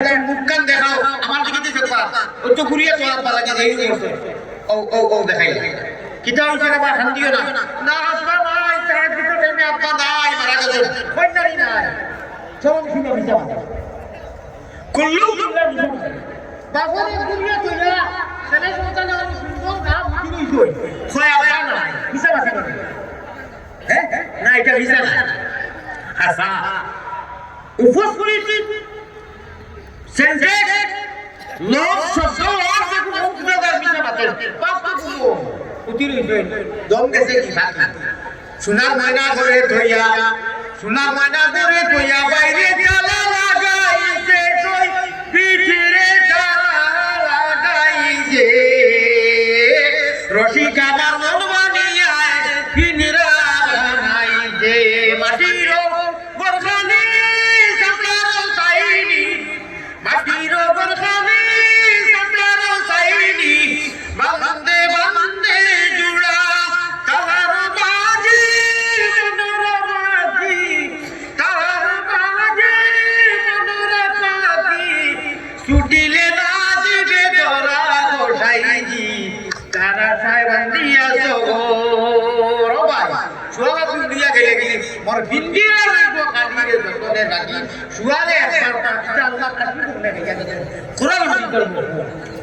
মুখখান দেখাও আমার দিকে দিতে পার ওই তো ঘুরিয়ে তোলার পালা যে এই করছে ও ও ও দেখাই কিটা হইছে না শান্তিও না না আব্বা নাই তার ভিতরে আমি আব্বা নাই মারা গেছে কইনারি নাই চল শুনো বিটা কুল্লু বাবুরে ঘুরিয়ে তোলা ছেলে সন্তান আর সুন্দর না বুঝি হইছে কই আব্বা নাই হিসাব আছে না হ্যাঁ না এটা হিসাব না আচ্ছা উপোস করেছি সেন্টেক্স লোক শব্দ আর যে কোনো উপদার মিশা বাতে পাপ তো কোনো উতির হইছে দম গেছে কি সাথে সোনার ময়না করে ধইয়া সোনার ময়না করে ধইয়া বাইরে তালা লাগাইছে তুই পিঠে তালা লাগাইছে রসিক আমার মন বানিয়া পিনরা বানাইছে মাটির বরখানি সকাল সাইনি মাটির বরখানি সকাল সাইনি বান্দে বান্দে জুড়া তাহার বাজি মনোর বাজি তাহার বাজি মনোর বাজি ছুটিলে না দিবে ধরা গোসাইজি তারা সাইবান্দিয়া জগর ভাই সুয়া দুনিয়া গেলে কি মোর বিন্দিরা লাগবো কাটিয়ে যতনে রাখি সুয়ারে একবার কাটা আল্লাহ কাটি করে গেছে কোরআন ভিতর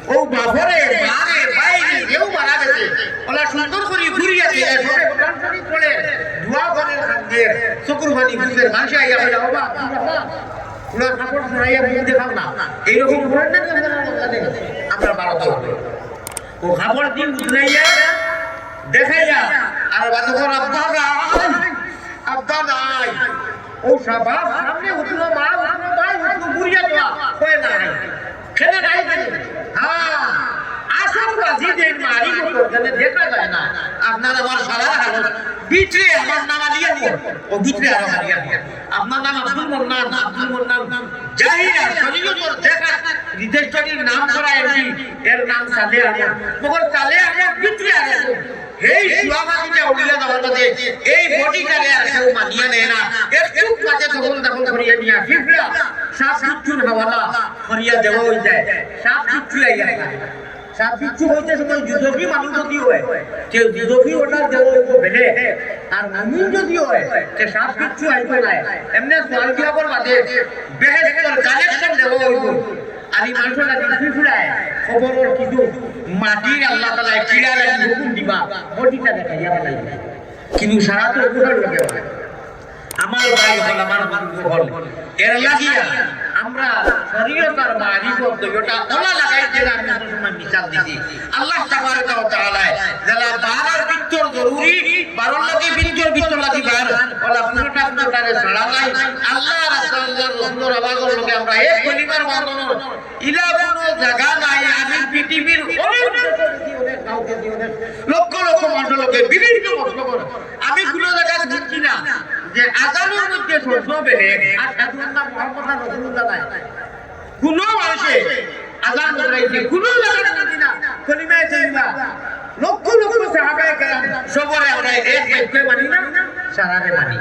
ও বাবরে মারে বাইরে কেউ মারা গেছে ওলা সুন্দর করে ঘুরিয়ে দিয়ে সবে কোরআন শরীফ পড়ে দোয়া করেন খান্দে শুকরবানি বুঝের মানুষ আইয়া বলে বাবা পুরো কাপড় ছড়াইয়া মুখ দেখাও না এই রকম করেন না আমরা বারোটা হবে ও খাবার দিন বুঝাইয়া দেখাইয়া আর বাদকর আব্বা নাই ও সাবা সামনে উঠল মা উঠল ভাই উঠল বুড়িয়া তোয়া কয় নাই খেলে নাই হ্যাঁ আসল বাজি দেন মারি মতো জানে দেখা যায় না আপনার আমার সারা হালত বিটরে আমার নাম আলিয়া ও বিটরে আর আলিয়া আপনার নাম আব্দুল মোন্নান জাহিরা শরীয়তর দেখা রিজিস্ট্রির নাম করা এর নাম সালে আলিয়া মগর সালে আলিয়া বিটরে আলিয়া এই সুয়াবাদিটা উড়িয়া যাওয়ার মধ্যে এই বডিটারে আর কেউ মানিয়ে নেয় না একটু কাছে দখল করিয়া নিয়া ফিফরা সাত কিচ্ছুর হাওয়ালা করিয়া দেওয়া হয়ে যায় সাত কিচ্ছু আইয়া সাত কিচ্ছু হইতে সময় যুদ্ধবি মানুষ যদি হয় কেউ যুদ্ধবি ওটা দেওয়া হইব বেলে আর মুমিন যদি হয় সে সাত কিচ্ছু আইব না এমনি সোয়াল দিয়াবর বাদে বেহেশতের কালেকশন দেওয়া হইব আর এই মানুষটা দিছি ফুরায় খবরের কিছু মাটির আল্লাহ তাআলা কিরা লাগি হুকুম দিবা বডিটা দেখাইয়া বলাই কিন্তু সারা তো উপকার লাগে আমার ভাই হল আমার বন্ধু হল এর লাগিয়া আমরা শরীয়তের মারিফত দুইটা ওলা লাগাইতে আমি তো সময় মিসাল দিছি আল্লাহ তাবারক ওয়া তাআলা যারা বারার ভিতর জরুরি বারার লাগি ভিতর লাগি বার ওলা পুরোটারে ছাড়া নাই আল্লাহ রাসূলুল্লাহর আওয়াজের লগে আমরা এক পরিবার বানানোর ইলা কোনো জায়গা নাই আমি পৃথিবীর অনেক লক্ষ লক্ষ মানুষকে বিভিন্ন মতলব আমি কোনো জায়গা শুনছি না যে আজানের মধ্যে শব্দ বেলে আর সাধুল্লাহ মুহাম্মদ রাসূলুল্লাহ নাই কোন মানুষে আজান করাইছে কোন জায়গা শুনছি না কলিমায়ে তাইয়্যিবা লক্ষ লক্ষ সাহাবায়ে কেরাম সবরে আমরা এক বাক্যে মানি না সারারে মানি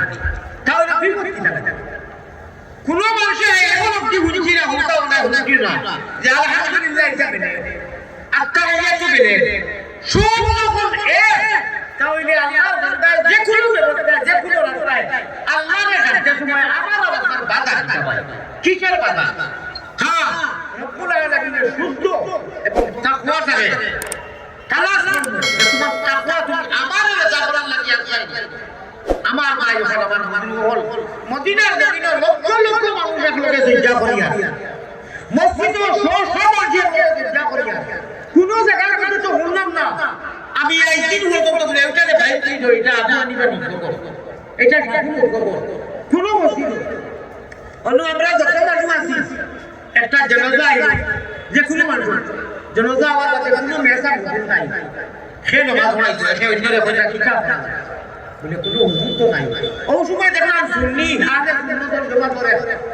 তাহলে কি করতে হবে কোন মানুষে এখন অবধি শুনছি না হতাও না শুনছি না যে আলহামদুলিল্লাহ এটা বেলে আত্তাহিয়াতু বেলে সব যখন এক তাহলে আল্লাহর বান্দার যে কোনো ব্যবস্থা যে কোনো রাস্তায় আল্লাহর কাছে সময় আমার আল্লাহর বাধা দিতে হয় কিসের বাধা হ্যাঁ রব্বুল আলামিনের শুদ্ধ এবং তাকওয়া থাকে তালাশ করব তোমার তাকওয়া তুমি আমার রাজা করার লাগি আসছে আমার ভাই হল আমার বন্ধু হল মদিনার জমিনের লক্ষ লক্ষ মানুষ একলগে সিজদা করিয়া মসজিদে সমাজে সিজদা করিয়া কোন জায়গার কথা তো শুনলাম না আমি এই দিন হলো তো এটাকে ভাই কি এটা আপনি নিবেন করব এটা সাধু করব কোন মসজিদ অন্য আমরা যত মানুষ আছি একটা জানাজা আইলো যে কোন মানুষ জানাজা আওয়াজ আছে কোনো মেসেজ নাই সে নামাজ পড়াইতো সে অন্যরে কইরা কিতাব বলে কোনো হুজুর তো নাই ও সময় দেখলাম সুন্নি আগে সুন্নতর জমা করে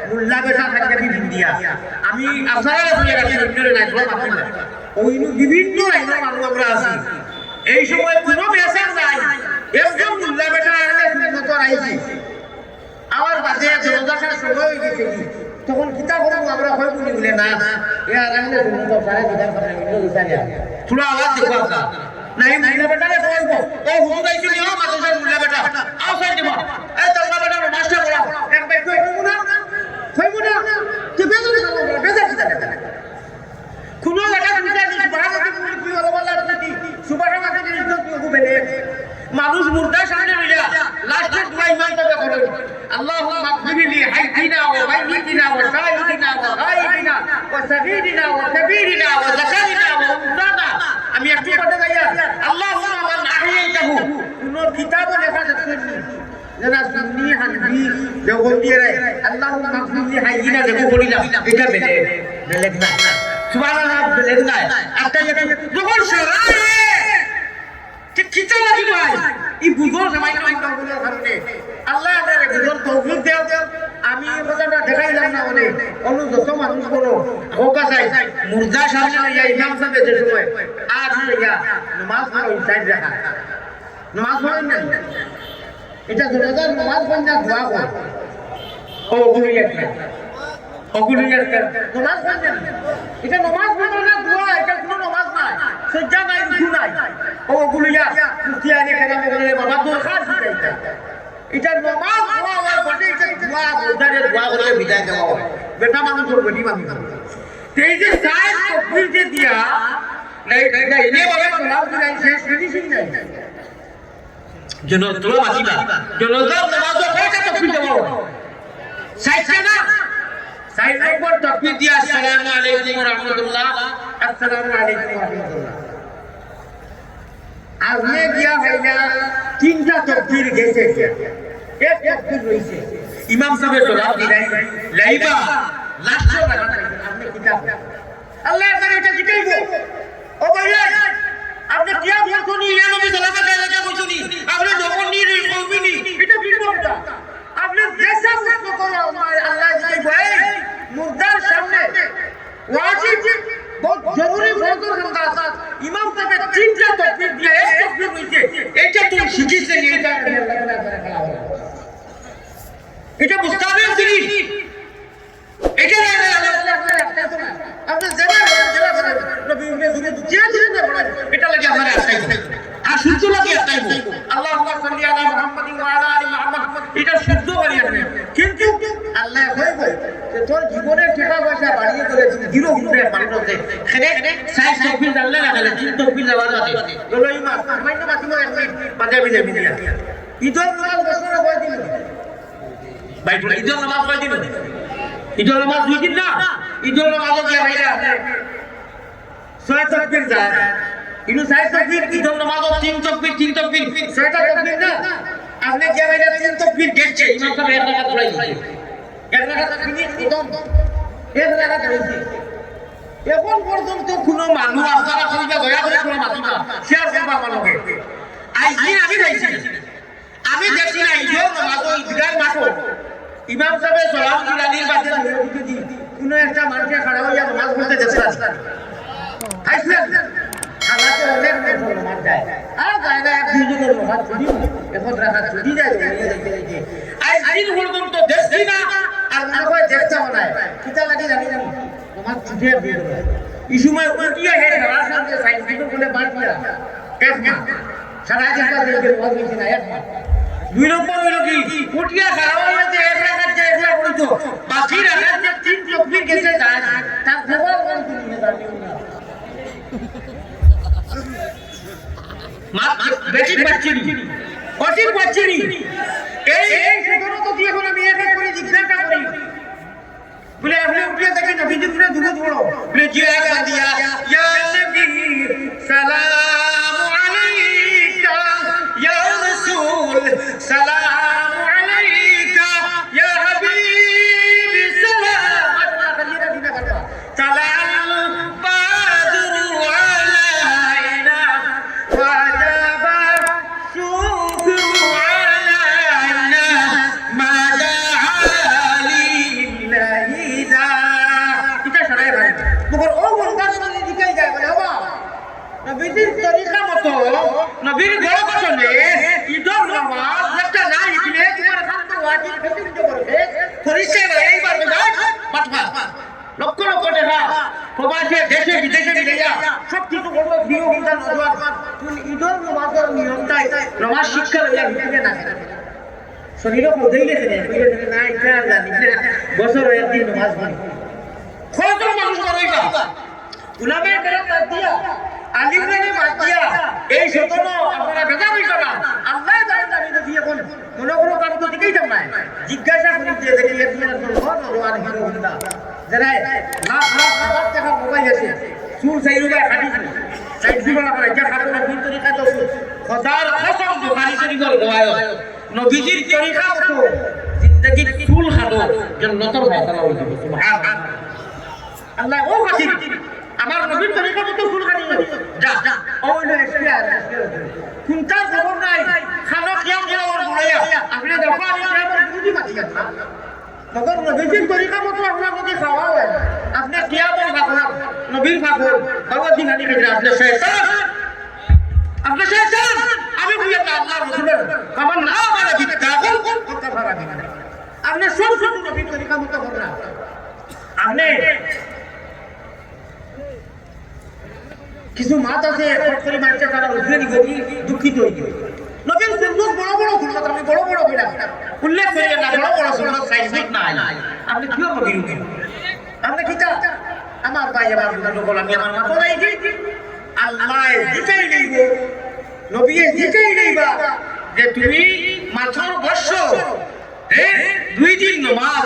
মুল্লা বেশা থাকে দিয়া আমি আপনারা বুঝে গেছি অন্যরে নাই সব আপনি ওইনু বিভিন্ন লাইনের মানুষ আমরা আছি এই সময় কোনো মেসেজ নাই একদম মুল্লা বেটা আইলে সুন্নত আইছি আমার বাদে জনজাসার সময় হয়ে গেছে তখন কিতা করবো আমরা হয় বলি বলে না এ আরামে শুনুন তো সারা বিধান করে ভিন্ন বিচারিয়া পুরো আওয়াজ দেখো আপনার নাই মুল্লা বেটা রে কইবো ও হুজুর আইছি নি ও মাদ্রাসার মুল্লা বেটা আও সাইড দিব এই তোমরা বেটা মাস্টার বলা এক ভাই কইবো না তুই বেজার কিতা কোনো লাগা বিচার দিছি বাহাদুর তুমি কি হলো বলা তুমি সুবহানাল্লাহ তুমি ইজ্জত দিও বলে মানুষ মুর্দা সামনে হইয়া লাস্টে দোয়া ইমান তবে করে আল্লাহুম্মা মাগফিরলি হাইয়িনা ওয়া মাইয়িতিনা ওয়া শাহিদিনা ওয়া গায়িবিনা ওয়া সাগীরিনা ওয়া কাবীরিনা ওয়া যাকারিনা ওয়া উনসানা আমি একটু কথা গাইয়া আল্লাহুম্মা মান আহইয়াতাহু কোন কিতাবে লেখা আছে যারা সুন্নি হানফি দেওবন্দি রে আল্লাহুম্মা মাগফিরলি হাইয়িনা দেখো বলিলাম এটা বেলে না সুবহানাল্লাহ বেলে না একটা যখন শরায়ে ঠিক কিতা লাগি ভাই ই বুঝো জামাই না বলার কারণে আল্লাহ আমাদের বুঝর তৌফিক দাও আমি এই কথাটা দেখাইলাম না বলে অনু যত মানুষ বলো ওকা চাই মুর্দা সামনে ইয়া ইমাম সাহেব যে সময় আজ ইয়া নামাজ পড়ো সাইড রাখা নামাজ পড়েন না এটা জনাজার নামাজ পড়েন না দোয়া করো ও গুলিয়া নামাজ পড়েন এটা নামাজ পড়ো না দোয়া এটা কোনো নামাজ নাই সজ্জা নাই রুকু নাই ও গুলিয়া মুফতিয়ানে কালামে বলে বাবা দরকার দিতে এটা নামাজ পড়া হয় বটে এটা দোয়া বোঝারে দোয়া করে বিদায় দেওয়া হয় বেটা মানুষ বেটি মানুষ এই যে সাইজ তকবীর যে দিয়া নাই এনে বলে সালাম দিলাই শেষ ফিনিশিং নাই জনতা মাসিবা জনতা নামাজ কয়টা তকবীর দেব সাইজ না সাইজ একবার তকবীর দিয়া আসসালামু আলাইকুম ওয়া রাহমাতুল্লাহ আসসালামু আলাইকুম ওয়া রাহমাতুল্লাহ আজকে গিয়া হইনা তিনটা তকবীর গেছে এক তকবীর রইছে ইমাম সাহেব সালাম দিলাই লাইবা লাস্ট রাখা আপনি কিতাব আল্লাহ করে এটা জিকাইবো ও ভাইয়া আপনি কিয়া বলছনি ইয়া নবী সাল্লাল্লাহু আলাইহি ওয়াসাল্লাম কইছনি আপনি যখন নি কইবিনি এটা বিপদটা আপনি যেসব প্রশ্ন করো আল্লাহ জিকাইবো এই মুর্দার সামনে ওয়াজিব बहुत जरूरी फर्ज का इमाम साहब तीनটা তকবীর দিয়ে এক তকবীর হইছে এটা তুমি শিখিছে এটা মুস্তাহাব জিনিস এটা আপনি জেলা নবী নবী যে বলেন এটা লাগি আমারে আসাইবো আর শুদ্ধ লাগি আসাইবো আল্লাহুম্মা সাল্লি আলা মুহাম্মাদিন ওয়া আলা আলি মুহাম্মাদ এটা শুদ্ধ করি আপনি কিন্তু আল্লাহ কইবো যে তোর জীবনের টাকা পয়সা বাড়িয়ে করেছিস জিরো হুন্ডে মানুষে খেনে সাইজ তকবীর জানলে না গেলে তিন তকবীর যাওয়ার আছে বলো ইমাম মাইনে মাতিমো এক মিনিট পাঞ্জাবি দেবি দিয়া ঈদের নামাজ বছরে কয় দিন ভাই ঈদের নামাজ কয় দিন ঈদের নামাজ দুই দিন না ঈদের নামাজ কি ভাইরা ছয় তকবীর যায় ইনু সাইজ তকবীর ঈদের নামাজ তিন তকবীর ছয়টা তকবীর না আপনি কি ভাইরা তিন তকবীর গেছে ইমাম সাহেব এক রাকাত পড়াই দিয়েছে এক রাকাত ফিনিশ একদম এক রাকাত হইছে এখন পর্যন্ত কোনো মানুষ আপনারা কইবা দয়া করে কোনো মাতিবা শেয়ার করবা আমার লগে আইদিন আমি দেখছি না ঈদের নামাজ ঈদগাহ মাঠো ইমাম সাহেব সালাম দিলানির বাদে দি কোনো একটা মানুষে খাড়া হইয়া নামাজ পড়তে দেখছেন আইছেন আল্লাহকে অনেক নামাজ যায় আর যায় না এক দুইজনের নামাজ ছুটি এখন রাকাত ছুটি যায় আইদিন পর্যন্ত দেখছি না আর না হয় দেখতে না কিতা লাগি জানি নামাজ ছুটি দিয়ে দেব এই সময় উঠিয়া হে সারা সাথে সাইন্টিফিক বলে বাদ দিয়া এক মাস সারা জায়গা দেখে নামাজ হইছে না এক মাস দুই নম্বর হইল কি উঠিয়া খাওয়া হইছে এক রাকাত যে একলা পড়িতো বাকি রাকাত যে তিন তকবীর গেছে যায় তার খবর কোন তুমি জানি না মা বেটি বাচ্চানি এই সেগুলো তো দিয়ে এখন আমি এক এক করে জিজ্ঞাসা করি বলে আপনি উঠিয়া দেখেন নবী দিবরে দুরুদ পড়ো বলে জি এক দিয়া ইয়া নবী সালামু আলাইকা ইয়া রাসূল সালামু আলাইকা ইয়া হাবিব সালাম আল্লাহ দিনা কথা সালাম বাদরু আলাইনা ওয়াজাবা শুকরু আলাইনা মাদা আলিল্লাহি দা এটা সরাই ভাই মগর ও বন্ধা যদি দিকাই যায় বলে বাবা নবীর তরিকা মতো নবীর ঘর বসনে ঈদের নামাজ একটা না ইবনে তোমার খান তো ওয়াজিব পছন্দ করবে পরিচয় এইবার মাঠা লক্ষ লক্ষ টাকা প্রবাসে দেশে বিদেশে মিলাইয়া সব কিছু বড় প্রিয় কিন্তু নজওয়ান ঈদের নামাজের নিয়মটাই নামাজ শিক্ষা লইয়া ভিতরে না শরীরে পৌঁছাইলে না এটা জানি বছর একদিন নামাজ পড়ি কত মানুষ করাইবা উলামায়ে কেরাম বাদ দিয়া আলিমরানে বাদ দিয়া এই শতন আপনারা বেজার হইতো না আল্লাহ জানেন আমি যদি এখন মনে কোনো কাজ তো দিকেই যাব না জিজ্ঞাসা করি যে দেখি এক মিনিট নজওয়ান হিরো হুন্ডা যারা লাখ লাখ হাজার টাকা মোবাইল আছে সুর সাইরুবা হাদিস সাইড দিবালা করে যা খাটো বিল তরিকা তো খোদার কসম বুখারী শরীফের রওয়ায়াত নবীজির তরিকা মতো জিন্দেগি চুল খাটো জান্নাতের ফায়সালা হইবে সুবহানাল্লাহ আল্লাহ ও খাতির আমার নবীর তরিকা মতো চুল কাটি যা ওইলো এসপিআর কোনটা খবর নাই খানো কিয়াম দিলা ওর বড়াইয়া আপনি দেখো আমি কিয়ামের বিরোধী মাটি না মগর নবীর তরিকা মতো আপনার মধ্যে খাওয়া হয় আপনি কিয়ামের ভাগল নবীর ভাগল ভগবত দিন আনি খাইরা আপনি শয়তান আপনি শয়তান আমি বলি আল্লাহ রাসূলের আমার না মানে বিদাগল কথা ভাড়া দিবেন আপনি সব সব নবীর তরিকা মতো করেন আপনি কিছু মাত আছে ফটকরি মারছে তারা উঠলেনি গতি দুঃখিত হইছে নবীর সুন্নাত বড় বড় সুন্নাত আমি বড় বড় কইলা উল্লেখ করিয়া না বড় বড় সুন্নাত সাইজ নাই আপনি কি হবে বিরোধী আপনি কি আমার ভাই আমার বুঝানো বল আমি আমার মা বলাই দিই আল্লাহ জিকাই নেইব নবী জিকাই নেইবা যে তুমি মাত্র বছর হ্যাঁ 2 দিন নামাজ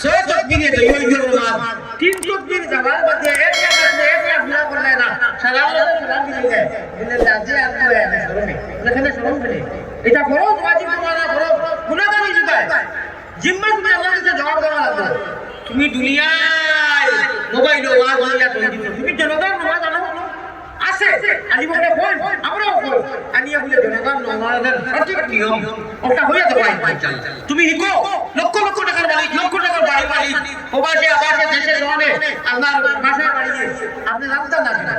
6 তাকবীরে দইয়ের নামাজ 3 তাকবীর যাওয়ার বাদে এক জায়গাতে এক লাখ করলে না সালাম সালাম দিলে যায় বলে রাজি আপনি এখানে শরমে এখানে শরম বলে এটা বড় ওয়াজিব তোমারা বড় গুনাহগার হয়ে যায় জিম্মা তুমি আল্লাহর কাছে জবাব দেওয়া লাগবে তুমি দুনিয়ায় মোবাইল ওয়াজ হইয়া তুমি জনগণ নামাজ আনো আছে আনি বলে কোন আমরাও কোন আনিয়া বলে জনগণ নামাজের সঠিক নিয়ম ওটা হইয়া তো ভাই তুমি হিকো লক্ষ লক্ষ টাকার মালিক লক্ষ টাকার বাড়ি মালিক প্রবাসে আবাসে দেশে জনে আল্লাহর ভাষায় বাড়িয়ে আপনি জানতেন না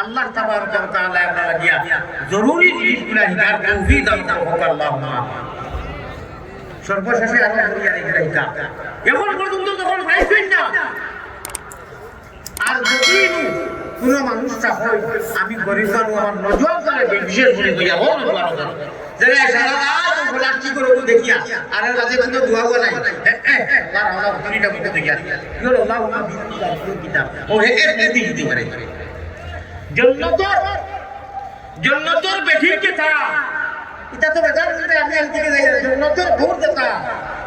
আল্লাহ তাবারক ওয়া তাআলা আপনারা দিয়া জরুরি জিনিসগুলো হিকার তৌফিক দান করুক আল্লাহুম্মা সর্বশেষে আরো করিয়া রেখা এখন পর্যন্ত যখন পাইছেন না আর যদি কোন মানুষ চাই আমি গরিব মানুষ আমার নজর করে বিশেষ করে কইয়া ও নজর যারা সারা রাত ফলাচ্ছি করে দেখিয়া আর এর কাছে কিন্তু দোয়াও নাই আল্লাহ আল্লাহ দুনিটা মধ্যে দেখিয়া ইয়া আল্লাহুম্মা বিসমিল্লাহ কিতাব ও এর নেতি দিতে পারে জন্নতর বেঠির কথা এটা তো বেজার করে আমি একদিকে যাই জন্নতর ভোর কথা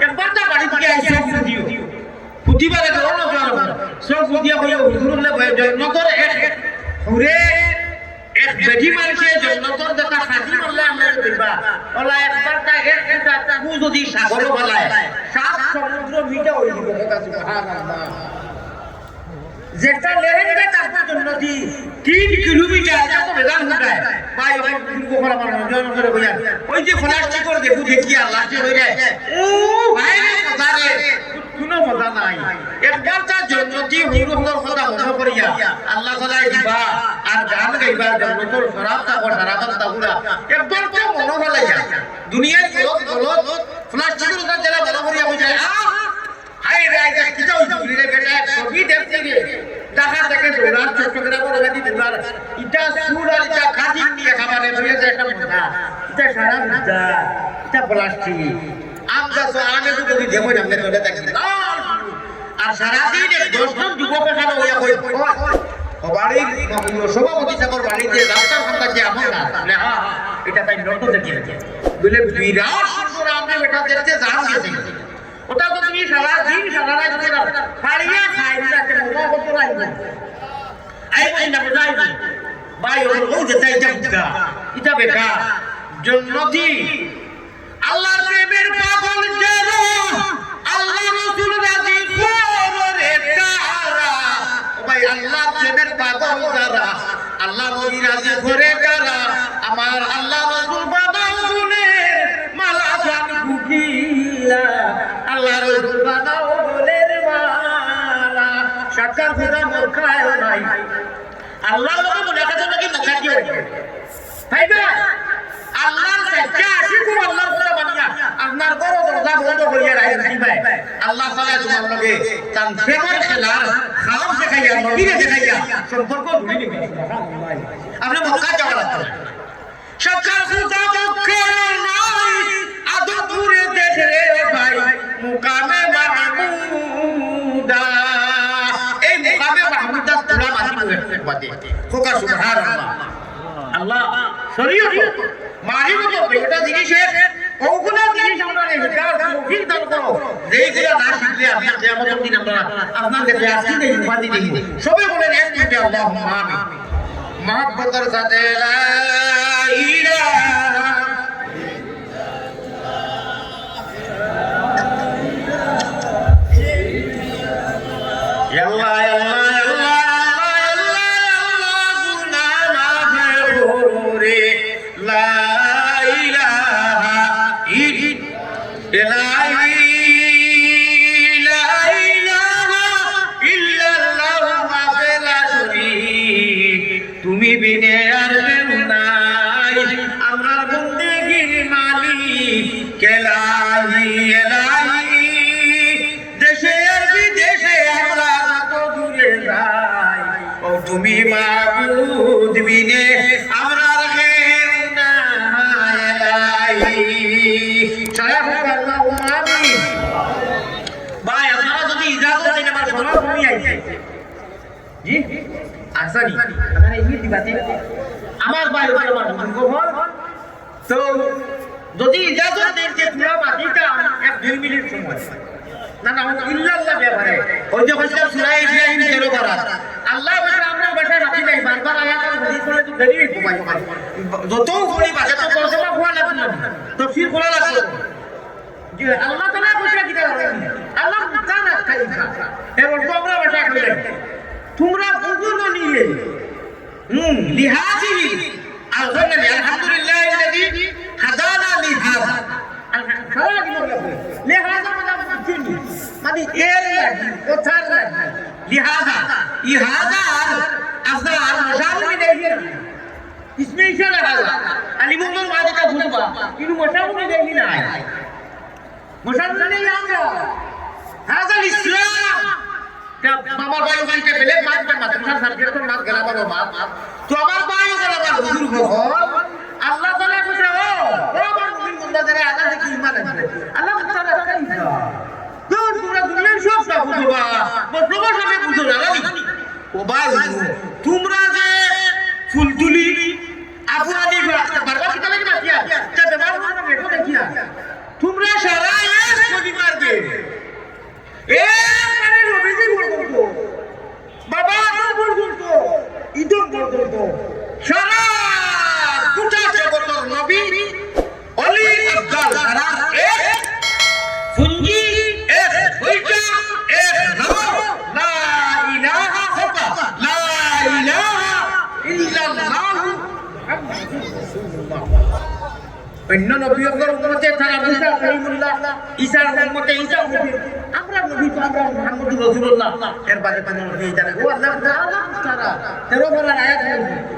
একবার তো বাড়ি থেকে আইসা দিও প্রতিবারে করো না সব বুঝিয়া কইয়া হুজুরুল্লাহ জন্নতর এক হুরে এক বেটি মানুষে জন্নতর দেখা খাসি বললে আমরা দিবা ওলা একবার তা এক এটা তবু যদি সাগর বলায় সাত সমুদ্র মিটা হই দিব কথা সুবহানাল্লাহ যেটা লেহেঙ্গা তারপর জন্নতি 3 কিলোমিটার এটা তো বেজান হয়ে ভাই ওই গোখরা মানুষ জন করে কইয়া ওই যে ফলাস্টি করে দেখু দেখি আল্লাহ যে হই যায় ও ভাই কথা রে কোনো মজা নাই একবার তা জন্নতি হুজুরের কথা মনে করিয়া আল্লাহ তাআলা দিবা আর গান গাইবা জন্নতর শরাব তা শরাবত তাগুলা একবার তো মনে হলাইয়া দুনিয়ার গলত ফলাস্টিকের কথা যারা মনে করিয়া কই যায় হাই রে আইতা কিটা হইছে রে বেটা সবই দেখতে রে দেখা দেখে দৌড়ার চট্টগ্রাম ওলাদি দৌড়ার এটা সুর আর এটা কাজি নিয়ে খাবারে ধরে যায় একটা মজা এটা সারা মজা এটা প্লাস্টিক আমগা তো আগে তো যদি দেবো না আমরা তোলে থাকি আর সারা দিন 10 জন যুবকের সাথে হইয়া কই বাড়ির সভাপতি সাগর বাড়িতে রাস্তার কথা যে আমল না বলে হ্যাঁ এটা তাই নট দেখি বলে বিরাট সুন্দর আমরা বেটা দেখতে জান গেছে ওটা তো তুমি সারা দিন সারা রাত করে খাইয়া খাইতে মজা করতে রাখবে আই কই না বুঝাই ভাই ও যেটা এটা বেকার জন্নতি আল্লাহর প্রেমের পাগল যারা আল্লাহ রাসূল রাজি করে তারা ভাই আল্লাহর প্রেমের পাগল যারা আল্লাহ নবী রাজি করে তারা আমার আল্লাহ রাসূল বানাও বলে মালা জান কুকিলা আল্লাহ রাসূল বানাও বলে মালা সাকার খোদা মরখায় নাই আল্লাহ নবী বলে কথা নাকি মুখাতি হইছে ভাই আল্লাহর সাথে আশিক আল্লাহর খোদা বানিয়া আর আপনার বড় দরজা বন্ধ করিয়া রাখি ভাই আল্লাহ তাআলা তোমার লগে তান প্রেমের খেলার খাওয়া দেখাইয়া নবীরে দেখাইয়া সম্পর্ক ধরে নিবে সুবহানাল্লাহ আপনি মক্কা যাওয়ার আছে সরকার খুদা পক্ষে নাই আদপুরে দেখে ভাই মুকামে মাহমুদা এই মুকামে মাহমুদা তোরা মাটি খোকা সুবহানাল্লাহ আল্লাহ শরীয়ত মারিব তো এটা জিনিসের ওগুলা জিনিস আমরা হেকার তৌফিক দান করো যেইগুলা না শিখলে আমি কিয়ামতের দিন আমরা আপনার কাছে আসি এই উপাধি দেব সবাই বলেন এক মিনিটে আল্লাহুম্মা আমিন মহব্বতের সাথে লা ইলাহা তুমি বিনে আর কেউ নাই আমরা বন্দেগীর মালিক কেলাই এলাই দেশে আর বিদেশে আমরা কত দূরে যাই ও তুমি মাবুদ বিনে আমরা কেউ নাই সারা আল্লাহুম্মা আমিন ভাই আপনারা যদি ইজাজত দেন আমার সময় কমই আইছে জি আসানি আপনারা এই দিবাতে আমার ভাই আমার গোবর তো যদি ইজাজত দেন যে পুরো বাকিটা 1-2 মিনিট সময় না না ইল্লাল্লাহ ব্যাপারে ওই যে বলছিলাম সূরা ইব্রাহিম 13 পারা আল্লাহ বলে আমরা বসে রাখি নাই বারবার আয়াত হাদিস করে তো দেরি ঘুমাই যত ঘড়ি বাজে তো তরজমা হওয়া লাগবে না তাফসীর করা লাগবে যে আল্লাহ তাআলা বলে কি করে আল্লাহ জানা কাইফা এর তোমরা বসে কইলে তোমরা বুঝুনো নিয়ে লিহাজি আলহামদুলিল্লাহ الذي হাদানা লিহাজা লিহাজা মানে এর লাগি কথার লাগি লিহাজা ইহাজা আপনার মশাউরি দেখি इसमें इशारा है अलीमुल्लाह वादे का खुतबा इन मशाउरी देखी ना मशाउरी नहीं आंगा हाजा इस्लाम क्या আমার ভাই ওখানে বেলে মাছ বা মাদ্রাসা সাবজেক্ট তো মাছ গলা বাবা মাছ তো আমার ভাই গলা বাবা হুজুর গো আল্লাহ তাআলা কইছে ও আমার মুমিন বান্দা যারা আল্লাহ দেখি ঈমান আনবে আল্লাহ তাআলা কাইফা তো তোমরা দুনিয়ার সব সব বুঝবা প্রবাস আমি বুঝো না ও ভাই তোমরা যে ফুলতুলি আফরাদি বারবার কি লাগে বাকিয়া তে ব্যবহার করতে বেটো দেখিয়া তোমরা সারা এক কোটি মারবে এ মানে রবিজি বলতো বাবা বলতো ইদম বলতো সারা গোটা জগতের নবী অলি আফজাল সারা এক ফুঞ্জি এক হইতা এক নাম লা ইলাহা ইল্লা লা ইলাহা ইল্লাল্লাহ অন্য নবীদের উম্মতে তারা মুসা কালিমুল্লাহ ঈসা উম্মতে ঈসা আমরা নবী তো আমরা মুহাম্মদুর রাসূলুল্লাহ এর বাদে কোন নবী জানে ও আল্লাহ তাআলা তারা 13 বলার আয়াত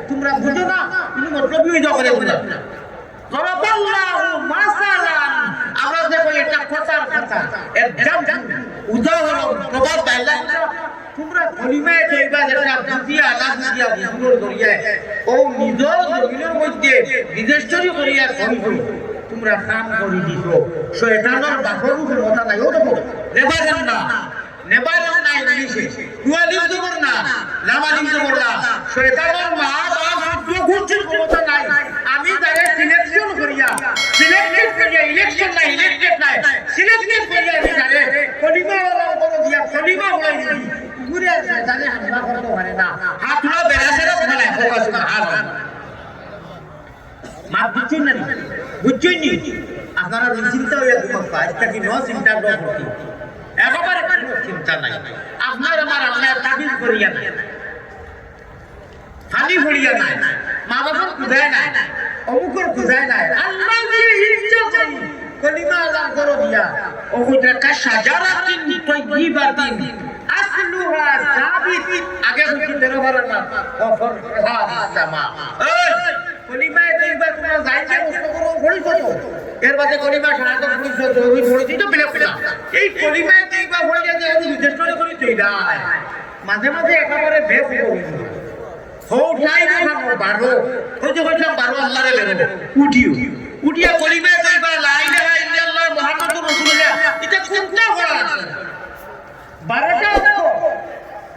তোমরা বুঝো না তুমি মতলবই হয়ে যাও করে বুঝা রাব্বাল্লাহু মাসালান আমরা যে বলি এটা কথার কথা একদম উদাহরণ প্রবাদ আল্লাহ তোমরা কলিমায়ে তয়বা যেটা বুঝিয়া আল্লাহ বুঝিয়া দিনের দরিয়া ও নিজের জমিনের মধ্যে বিদেশচরি করিয়া করিব তোমরা কাম করি দিছো শয়তানের বাপর ক্ষমতা নাই ও দেখো নেবারেন না ইংলিশে কুয়ালিম জবর না লামালিম জবর না শয়তানের মা বাপ সূর্য ঘুরছির ক্ষমতা নাই আমি তারে সিলেকশন করিয়া ইলেকশন নাই ইলেক্টেড নাই সিলেকশন করিয়া আমি তারে কলিমা ওয়ালা বড় দিয়া কলিমা হলাই দিই ঘুরে আসে জানে হামলা করতে পারে না হাতগুলো বেরাসেরও ফেলায় ফোকাস না হাত মা বুঝছেন না বুঝছেন নি আপনারা চিন্তা হইয়া তোমার আজকে কি নো চিন্তা করতে একেবারে কোনো চিন্তা নাই আপনার আমার আল্লাহ তাবিজ করিয়া না খালি করিয়া নাই মা বাবার খুঁজায় নাই অমুকর খুঁজায় নাই আল্লাহ যে ইচ্ছা করি কলিমা আল্লাহ করো দিয়া ও কইরা কা শাজারাতিন তাইয়িবাতিন আসলুহা সাবিত আগে কইছি 13 বার না কফর হাস জামা এই কলিমা তৈবা তোমরা যাইতে কষ্ট করো ঘড়ি কত এর বাদে কলিমা শাহাদাত পড়েছি তো বেলে কথা এই কলিমায় কইবা হয়ে যায় আমি নির্দেশ করে করি তুই দাই মাঝে মাঝে একেবারে বেশ হো নাই না বারো ওই যে কইলাম বারো আল্লাহরে বেরো উঠিয়া কলিমায় কইবা লা ইলাহা ইল্লাল্লাহ মুহাম্মাদুর রাসূলুল্লাহ এটা কোনটা হওয়া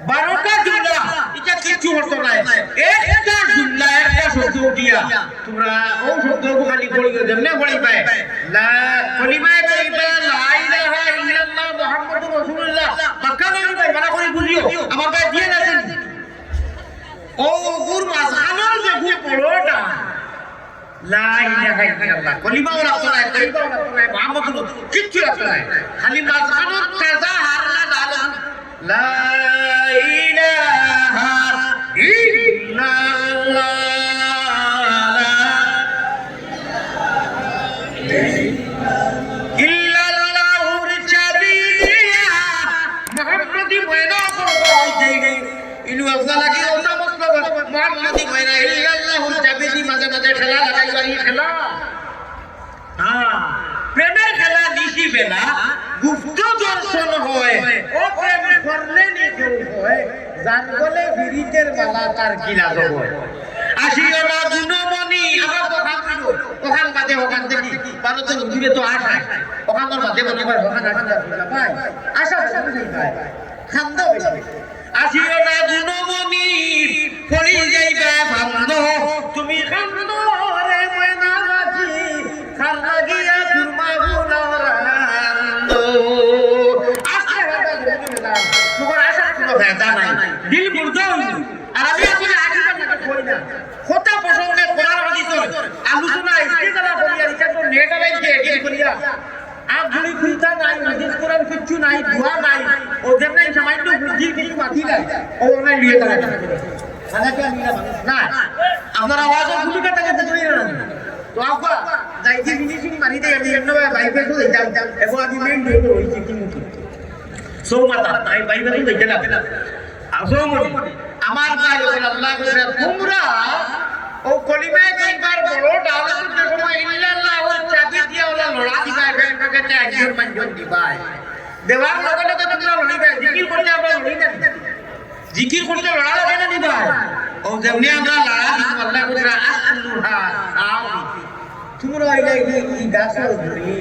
বারোটা জুমলা এটা কিছু হতো না একটা জুমলা একটা শব্দ উঠিয়া তোমরা ও শব্দকে খালি পড়ি যেমনে পড়ি পায় লা কলিমায়ে কইবা লা ইলাহা ইল্লাল্লাহ মুহাম্মাদুর রাসূলুল্লাহ পাক্কা না বানা করে বুঝিও আমার ভাই দিয়ে আছেন ও গুর মাঝখানের যে গু পড়োটা লা ইলাহা ইল্লাল্লাহ কলিমা ওরা তো না কলিমা ওরা তো না মুহাম্মাদুর কিচ্ছু আছে না খালি মাঝখানের কাজা হারলা ডাল লা ইলাহা ইল্লাল্লাহ ইল্লাল্লাহুর চাবি দিয়া মুহাম্মাদি ময়না করবো ইনু আফজালা কি ওটা মতলব মুহাম্মাদি ময়না ইল্লাল্লাহুর চাবি দি মাঝে মাঝে খেলা লাগাই বাড়ি খেলা প্রেমের খেলা নিশি বেলা গুপ্ত দর্শন হয় ও প্রেম করলে নিখুন হয় জান বলে বিরিতের মালা তার কিলা দেব আসিও না গুণমণি আমার কথা ছিল ওখান বাদে ওখান থেকে ভারতের উঠিবে তো আশা ওখানের বাদে মনে হয় ওখান আসা ভাই আশা ভাই খান্দ আসিও না গুণমণি পড়ি যাইবা ভান্দ তুমি খান্দ রে ময়না বাজি খান লাগিয়া কুরমা গুলারান্দ আশা তোমার আশা কোনো ফায়দা নাই দিল বুঝাও আর আমি আসলে আশীর্বাদ না করি না কথা প্রসঙ্গে কোরআন হাদিসের আলোচনা ইস্তেজালা করিয়া এটা তো নেট আলাইতে এডিট করিয়া আপ গুলি খুলতা নাই হাদিস কোরআন কিচ্ছু নাই দোয়া নাই ওদের নাই সামান্য বুদ্ধি কিছু বাকি নাই ও নাই লিয়ে তারা হালাকে আমি না আপনার আওয়াজও ভূমিকা থাকে ধরে না তো আপা যাইতে ফিনিশিং মারি দেই আমি এমন বাইকে তো যাই এখন আমি মেইন ডোর হইছি কি মুখে সো মাতা তাই বাইকে তো যাই না আসো মনি আমার ভাই আল্লাহ কইরা তোমরা ও কলিমায়ে কইবার বড় ডাউনলোড যে সময় ইল্লাল্লাহর চাবি দিয়া ওলা লড়া দিবা ব্যাংকে তে একজন মানুষ দিবাই দেওয়ার লগে লগে তোমরা লড়িবা জিকির করতে আমরা লড়ি না জিকির করতে লড়া লাগে না দিবা ও যেমনি আমরা লড়া দিব আল্লাহ কইরা আসলুহা আও তোমরা এই গাছের ধরি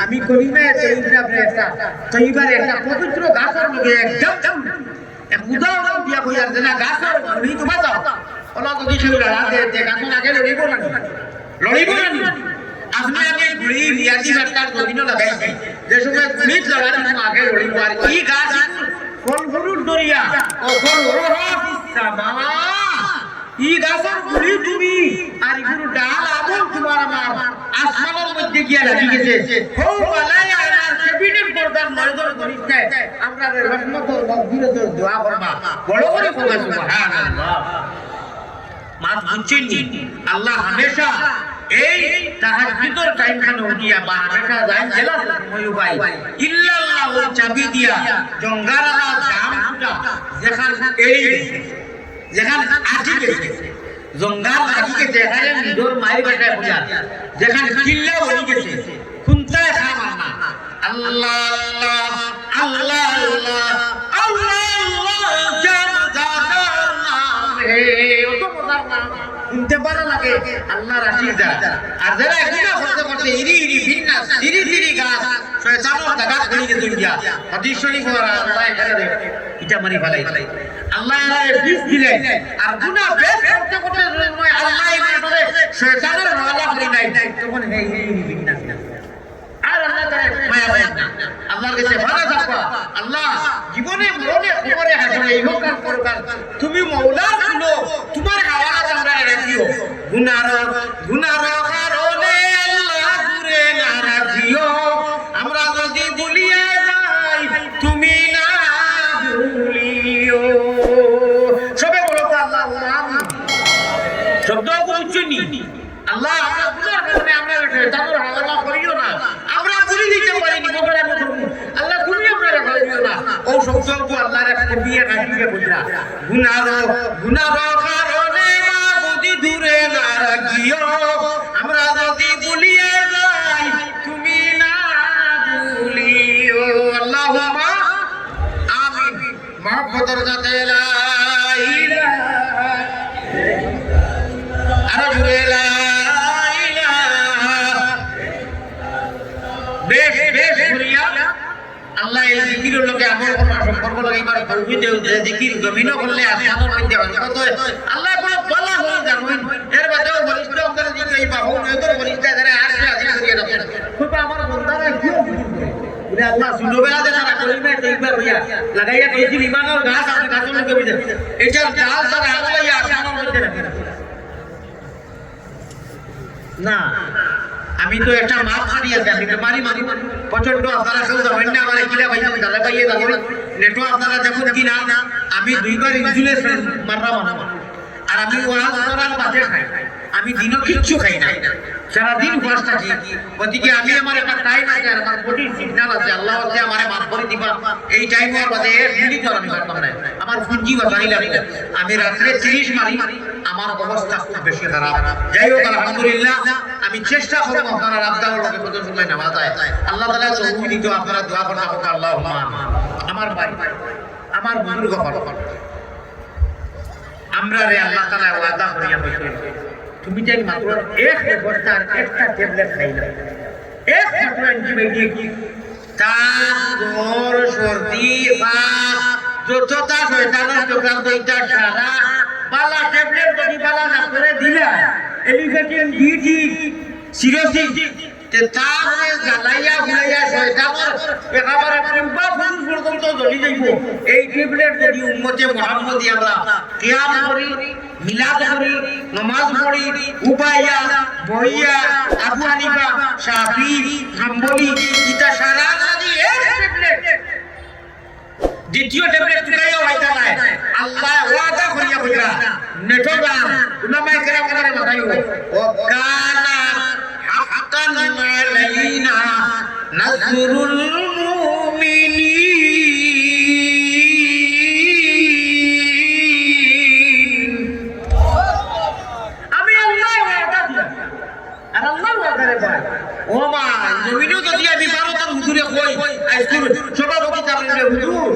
আমি কলিমায়ে কইবার একটা পবিত্র গাছের লগে একদম এক উদাহরণ দিয়া কইয়ার যে না গাছের ধরি তোমা যাও ওলা যদি সেই লড়া দে গাছের আগে লড়িব না আপনি আমি গুড়ি রিয়াজি সরকার জমিন লাগাইছি যে সময় গুড়িত লড়া দিব আগে লড়িব আর কি গাছ ফল ফুলুর দরিয়া ও ফল সামা ই গাছের গুড়ি তুমি আর গুরু ডাল আবল তোমার আমার আসমানের মধ্যে গিয়া লাগি গেছে হো বালাই আমার কেবিনেট পর্দার নজর করিছে আমরা রহমত ও মগফিরাতের দোয়া করবা বড় করে কইবা সুবহানাল্লাহ মান বুঝছেন আল্লাহ হামেশা এই তাহাজ্জুদের টাইম খানে উঠিয়া বা হামেশা যায় জেলা সময় পাই ইল্লাল্লাহু চাবি দিয়া জঙ্গারালা জাম ফুটা যেখান আটি গেছে জঙ্গাল লাগি গেছে এখানে নিজের মায়ের বাসায় পূজা যেখানে কিল্লা বলি গেছে খুনতায় খামার না আল্লাহ আল্লাহ আল্লাহ আল্লাহ আল্লাহ জামাদার নাম হে অত মজার নাম শুনতে ভালো লাগে আল্লাহর আশীর্বাদ আর যারা এগুলা করতে করতে ইরি ভিন্না সিরি গাছ শয়তানের দাগা করে গেছে ইন্ডিয়া হাদিস শরীফ ওরা আল্লাহ এখানে এটা মারি ফেলাই আল্লাহ এর বিষ দিলেন আর গুনাহ বেশ করতে করতে আল্লাহ এই করে শয়তানের হাওলা করে নাই তখন এই ভিন্না আর আল্লাহ তাআলা মায়া হয় না আল্লাহর কাছে ভালো থাকবা আল্লাহ জীবনে মরণে খবরে হাসরে এই হোক আর পরকাল তুমি মাওলা ছিল তোমার হাওয়ালা আমরা রাখিও গুনার কারণে আল্লাহ দূরে না রাখিও আমরা যদি ভুলিয়া যাই তুমি না ভুলিও সবে বলো তো আল্লাহ আমিন শব্দ বুঝছনি আল্লাহ আমরা গুনার কারণে আমরা তাদের হাওয়ালা করিও না আমরা ভুলি দিতে পারিনি মোগরা মত আল্লাহ তুমি আমরা করিও না ও শব্দ আল্লাহর কাছে দিয়ে রাখিবে বুঝরা গুনার কারণে মাবুদি দূরে না রাখিও আমরা যদি ভুলিয়া যাই দরজাতে লা ইলাহা আরো জুড়ে লা ইলাহা বেশ বেশ করিয়া আল্লাহ এই জিকিরের লোকে আমল করা সম্পর্ক লাগাইবার তৌফিক দেও যে জিকির জমিনও করলে আসমানের মধ্যে হয় কত আল্লাহ বলে বলা হল জানুন এর বাদেও বলিষ্ঠ অন্তরে জিকির এই বাহু নয়তর বলিষ্ঠ ধরে আসে আজিল করিয়া রাখেন খুব আমার বন্দারা কি বলে আল্লাহ সুন্দরবেলা দেখা করিবে এইবার হইয়া লাগাইয়া কইছি ইমানের গাছ আপনি গাছের লোকে বিদে এটা গাছ ধরে আল্লাহ আসমানের মধ্যে রাখেন না আমি তো একটা মাপ হারিয়েছি আমি তো মারি প্রচন্ড আপনারা কেউ যাবেন না আমার কিলা ভাই দাদা ভাইয়ে যাবো নেটো আপনারা যখন কিনা আমি দুইবার ইনসুলেশন মাররা বানাবো আর আমি ওয়াজ করার বাদে খাই আমি দিনও কিচ্ছু খাই না সারাদিন উপবাস থাকি ওদিকে আমি আমার একটা টাইম আছে আর আমার বডির সিগন্যাল আছে আল্লাহ বলছে আমারে মাফ করে দিবা এই টাইম ওর বাদে এক মিনিট আমি পারতাম না আমার পুঁজি বাঁচাই লাগবে আমি রাত্রে 30 মারি আমার অবস্থা খুব বেশি খারাপ যাই হোক আলহামদুলিল্লাহ আমি চেষ্টা করব আপনারা রাবদার লগে প্রদর্শন সময় নামাজ আয় আল্লাহ তাআলা তৌফিক দিতে আপনারা দোয়া করতে হবে আল্লাহুম্মা আমার ভাই আমার বুজুর্গ হল আমরা রে আল্লাহ তাআলা ওয়াদা করিয়া বলছে তুমি যে মাত্র এক বস্তার একটা ট্যাবলেট খাইলা এক মাত্র অ্যান্টিবায়োটিক কাজ জ্বর সর্দি বা যতটা শয়তানের চক্রান্ত এটা সারা বালা ট্যাবলেট যদি বালা না করে দিলা এলিগেটিং ডিটি সিরিয়াসলি তে তারে জ্বালাইয়া বুলাইয়া শয়তানের একেবারে পুরো ফুল পর্যন্ত জ্বলি যাইব এই ট্যাবলেট যদি উম্মতে মুহাম্মদি আমরা কিয়াম করি মিলাদ করি নামাজ পড়ি উপাইয়া বইয়া আবু হানিফা শাফি হাম্বলি এটা সারা লাগি এক ট্যাবলেট দ্বিতীয় ট্যাবলেট তুকাইও হইতা নাই আল্লাহ ওয়াদা করিয়া কইরা নেটবা উলামায়ে কেরাম করে মাথায়ও ও কানা হাক্কান আলাইনা নাসরুল মুমিনিন আমি আল্লাহ ওয়াদা দিলাম আর আল্লাহ ওয়াদা রে ভাই ও মা জমিনও যদি আমি 12 জন হুজুরে কই আইসুর সভাপতি চাপলে হুজুর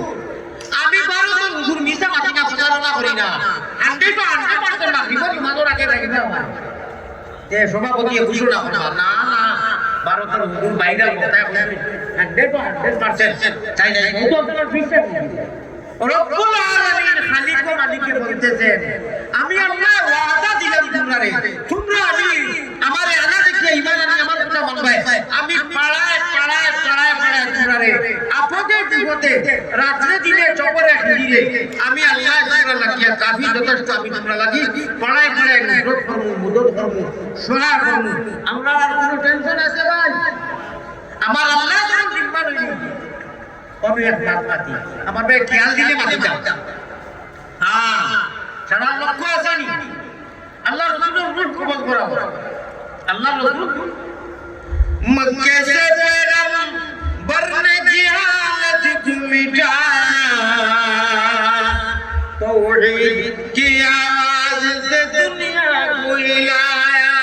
আমি 12 জন হুজুর মিছা মাটি না প্রচারণা করি না 100% মাগরিবের ইমানের আগে রাখি না যে সভাপতি ঘোষণা করবা না না 12 জন হুজুর বাইরে বক্তা আমি 100% চাই না কত আপনার বিশ্বাস রব্বুল আলামিন খালিক ও মালিককে বলতেছেন আমি আল্লাহ ওয়াদা দিলাম তোমরা আমি আমারে আনা দেখে ঈমান আনি আমার কথা মানবে আমি পাড়ায় পাড়ায় পাড়ায় পাড়ায় তোমরা রে আপদে বিপদে রাতে দিনে চপরে হিরে আমি আল্লাহ তাআলা লাগিয়া কাফি যথেষ্ট আমি তোমরা লাগি পাড়ায় পাড়ায় নুসরত করব মদদ করব সহায় করব আমরা আর কোনো টেনশন আছে ভাই আমার আল্লাহ যখন জিম্মা লইল আমি এক বাতমাতি আমার ভাই খেয়াল দিলে মাটি দাও হ্যাঁ সারা লক্ষ্য আছে নি আল্লাহ রাসূলের রূহ কবুল করাবো আল্লাহ রাসূল মক্কে से पैगम बरने की हालत को मिटा तौहीद की आवाज से दुनिया को हिलाया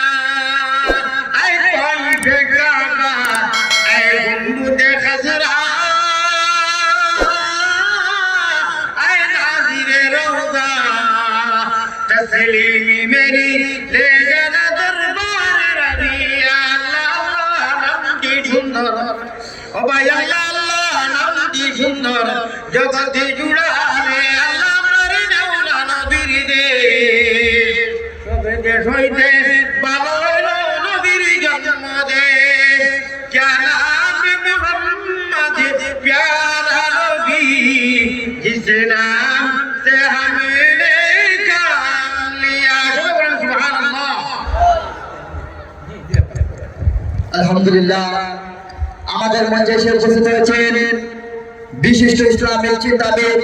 ऐ ताइफ काबा ऐ गुंबद खजरा ऐ नाज़िर रोज़ा तस्लीमी मेरी ले जाना दरबार रबी সুন্দর ও ভাই আল্লাহ আল্লাহ নামটি সুন্দর জগতে জুড়ালে আল্লাহ আপনার নেওনা নবীর দেশ সবে দেশ হইতে ভালো হইল নবীর জন্ম দেশ क्या नाम मोहम्मद प्यारा नबी जिस नाम से हमने काम लिया सुभान अल्लाह আলহামদুলিল্লাহ আমাদের মঞ্চে এসে উপস্থিত হয়েছেন বিশিষ্ট ইসলামিক চিন্তাবিদ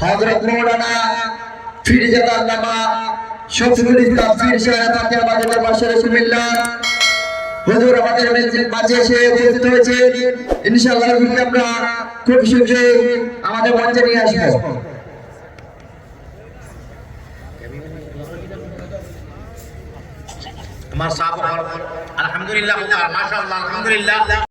হযরত মাওলানা ফিরজাদ আল্লামা শফিকুল ইসলাম পীর সাহেব তাকে আমাদের দরবারে বিসমিল্লাহ হুজুর আমাদের মাঝে এসে উপস্থিত হয়েছেন ইনশাআল্লাহ আমরা খুব শীঘ্রই আমাদের মঞ্চে নিয়ে আসব আমার সাহাবা আলহামদুলিল্লাহ মাশাআল্লাহ আলহামদুলিল্লাহ